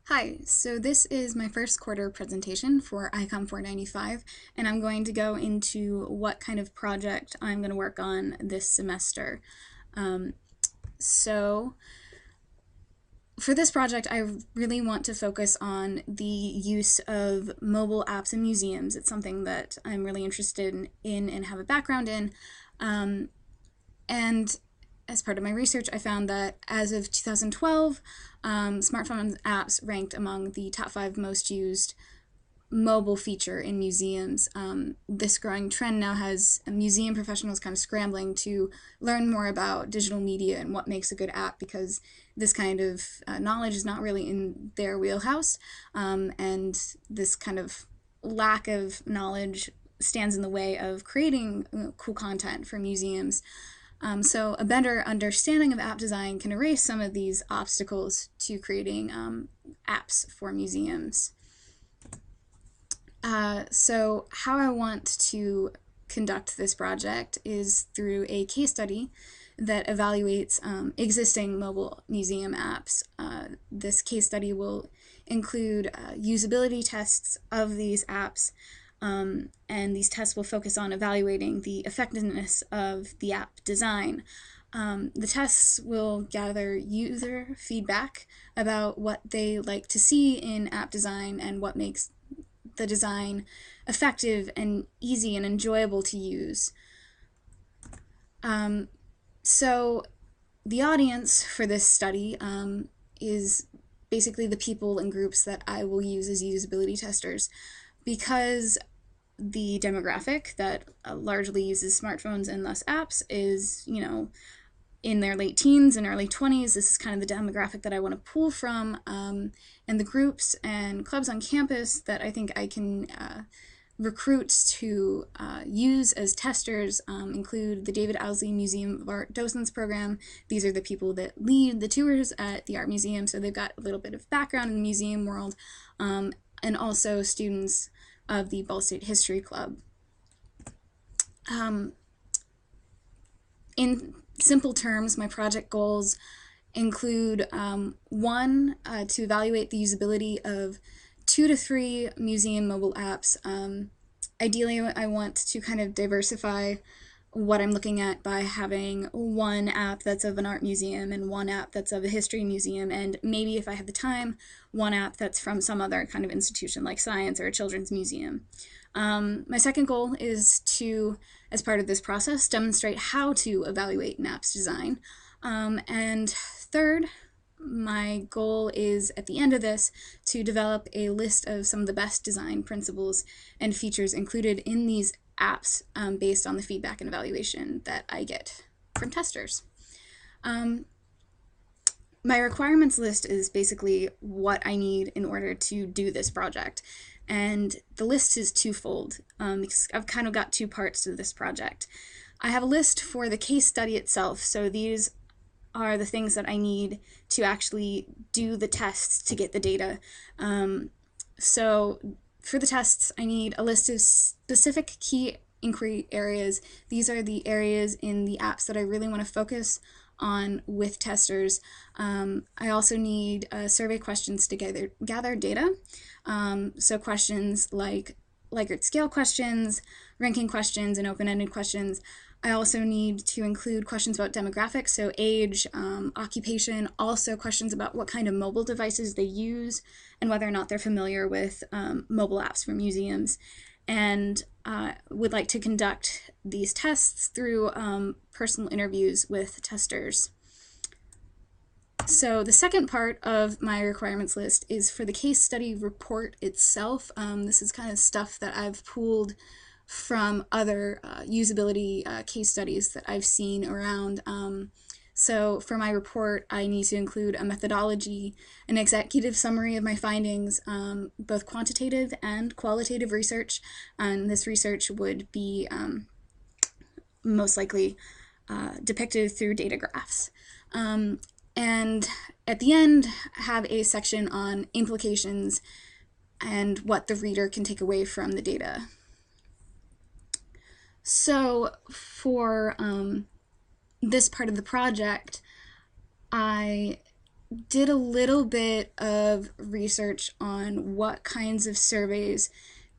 Hi, so this is my first quarter presentation for Icom 495, and I'm going to go into what kind of project I'm going to work on this semester. So for this project, I really want to focus on the use of mobile apps in museums. It's something that I'm really interested in and have a background in. And as part of my research, I found that as of 2012, smartphone apps ranked among the top 5 most used mobile feature in museums. This growing trend now has museum professionals kind of scrambling to learn more about digital media and what makes a good app, because this kind of knowledge is not really in their wheelhouse, and this kind of lack of knowledge stands in the way of creating cool content for museums. So a better understanding of app design can erase some of these obstacles to creating apps for museums. So how I want to conduct this project is through a case study that evaluates existing mobile museum apps. This case study will include usability tests of these apps, and these tests will focus on evaluating the effectiveness of the app design. The tests will gather user feedback about what they like to see in app design and what makes the design effective and easy and enjoyable to use. So the audience for this study is basically the people and groups that I will use as usability testers, because the demographic that largely uses smartphones and thus apps is, in their late teens and early 20s. This is kind of the demographic that I want to pull from, and the groups and clubs on campus that I think I can recruit to use as testers include the David Owsley Museum of Art Docents Program. These are the people that lead the tours at the art museum, so they've got a little bit of background in the museum world, and also students of the Ball State History Club. In simple terms, my project goals include one, to evaluate the usability of 2 to 3 museum mobile apps. Ideally, I want to kind of diversify what I'm looking at by having one app that's of an art museum and one app that's of a history museum, and maybe, if I have the time, one app that's from some other kind of institution like science or a children's museum. My second goal is to, as part of this process, demonstrate how to evaluate an app's design. And third, my goal is, at the end of this, to develop a list of some of the best design principles and features included in these apps, based on the feedback and evaluation that I get from testers. My requirements list is basically what I need in order to do this project. And the list is twofold, because I've kind of got 2 parts to this project. I have a list for the case study itself, so these are the things that I need to actually do the tests to get the data. So for the tests, I need a list of specific key inquiry areas. These are the areas in the apps that I really want to focus on with testers. I also need survey questions to gather data. So questions like Likert scale questions, ranking questions, and open-ended questions. I also need to include questions about demographics, so age, occupation, also questions about what kind of mobile devices they use and whether or not they're familiar with mobile apps for museums. And would like to conduct these tests through personal interviews with testers. So the second part of my requirements list is for the case study report itself. This is kind of stuff that I've pulled from other usability case studies that I've seen around. So for my report, I need to include a methodology, an executive summary of my findings, both quantitative and qualitative research, and this research would be most likely depicted through data graphs. And at the end, have a section on implications and what the reader can take away from the data. So for this part of the project, I did a little bit of research on what kinds of surveys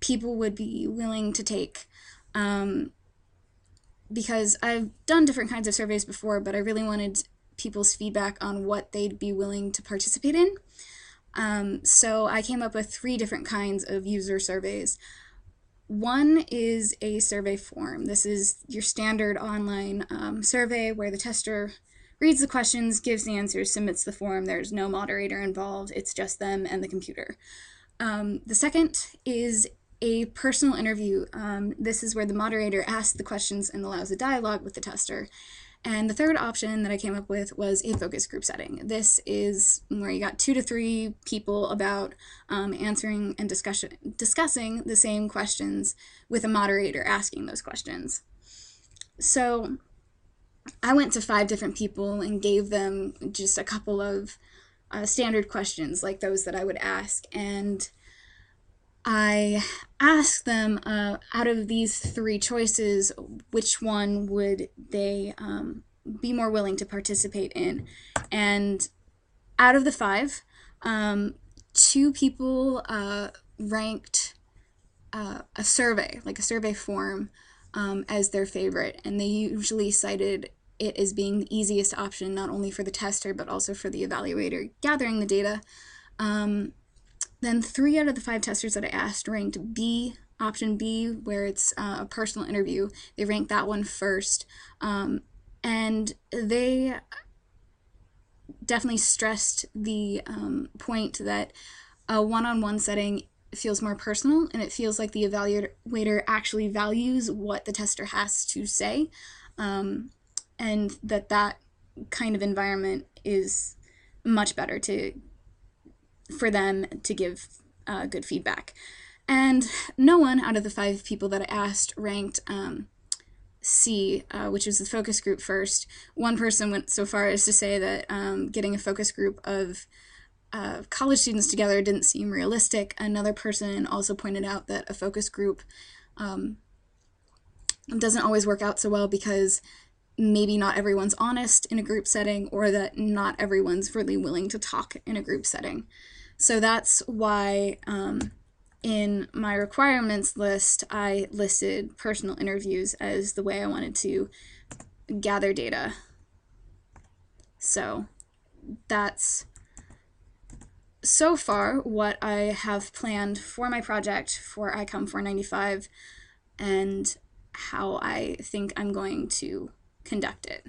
people would be willing to take. Um, because I've done different kinds of surveys before, but I really wanted people's feedback on what they'd be willing to participate in. So I came up with 3 different kinds of user surveys. One is a survey form. This is your standard online survey where the tester reads the questions, gives the answers, submits the form. There's no moderator involved. It's just them and the computer. The second is a personal interview. This is where the moderator asks the questions and allows a dialogue with the tester. And the third option that I came up with was a focus group setting. This is where you got 2 to 3 people about answering and discussing the same questions with a moderator asking those questions. So I went to 5 different people and gave them just a couple of standard questions like those that I would ask. And I asked them, out of these 3 choices, which one would they be more willing to participate in. And out of the 5, 2 people ranked a survey, like a survey form, as their favorite. And they usually cited it as being the easiest option, not only for the tester, but also for the evaluator gathering the data. Then 3 out of the 5 testers that I asked ranked B, option B, where it's a personal interview. They ranked that one first. And they definitely stressed the point that a one-on-one setting feels more personal, and it feels like the evaluator actually values what the tester has to say, and that kind of environment is much better for them to give good feedback. And no one out of the 5 people that I asked ranked C, which was the focus group first. One person went so far as to say that getting a focus group of college students together didn't seem realistic. Another person also pointed out that a focus group doesn't always work out so well because maybe not everyone's honest in a group setting, or that not everyone's really willing to talk in a group setting. So that's why in my requirements list, I listed personal interviews as the way I wanted to gather data. So that's so far what I have planned for my project for Icom 495 and how I think I'm going to conduct it.